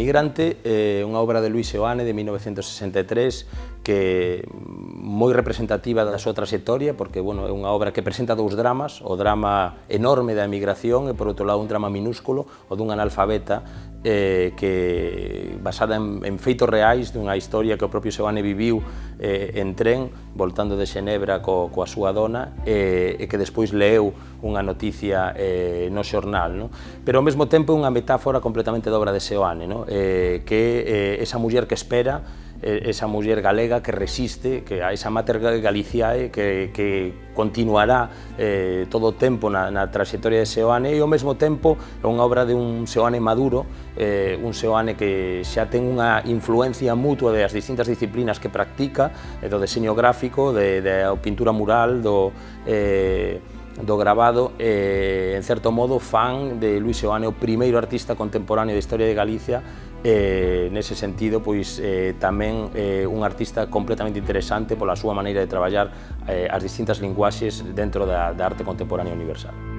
Migrante é unha obra de Luis Seoane de 1963 que é moi representativa da súa traxectoria porque é unha obra que presenta dous dramas, o drama enorme da emigración e por outro lado un drama minúsculo, o dun analfabeta que basada en feitos reais dunha historia que o propio Seoane viviu en tren voltando de Xenebra coa súa dona e que despois leu unha noticia no xornal, pero ao mesmo tempo é unha metáfora completamente da obra de Seoane, que é esa muller que espera, esa muller galega que resiste, que a esa mater Galiciae que continuará todo o tempo na traxectoria de Seoane e ao mesmo tempo é unha obra de un Seoane maduro, un Seoane que xa ten unha influencia mutua das distintas disciplinas que practica, do deseño gráfico, da pintura mural, do gravado, en certo modo fan de Luis Seoane o primeiro artista contemporáneo da historia de Galicia. Nese sentido, pois tamén un artista completamente interesante pola súa maneira de traballar as distintas linguaxes dentro da arte contemporánea universal.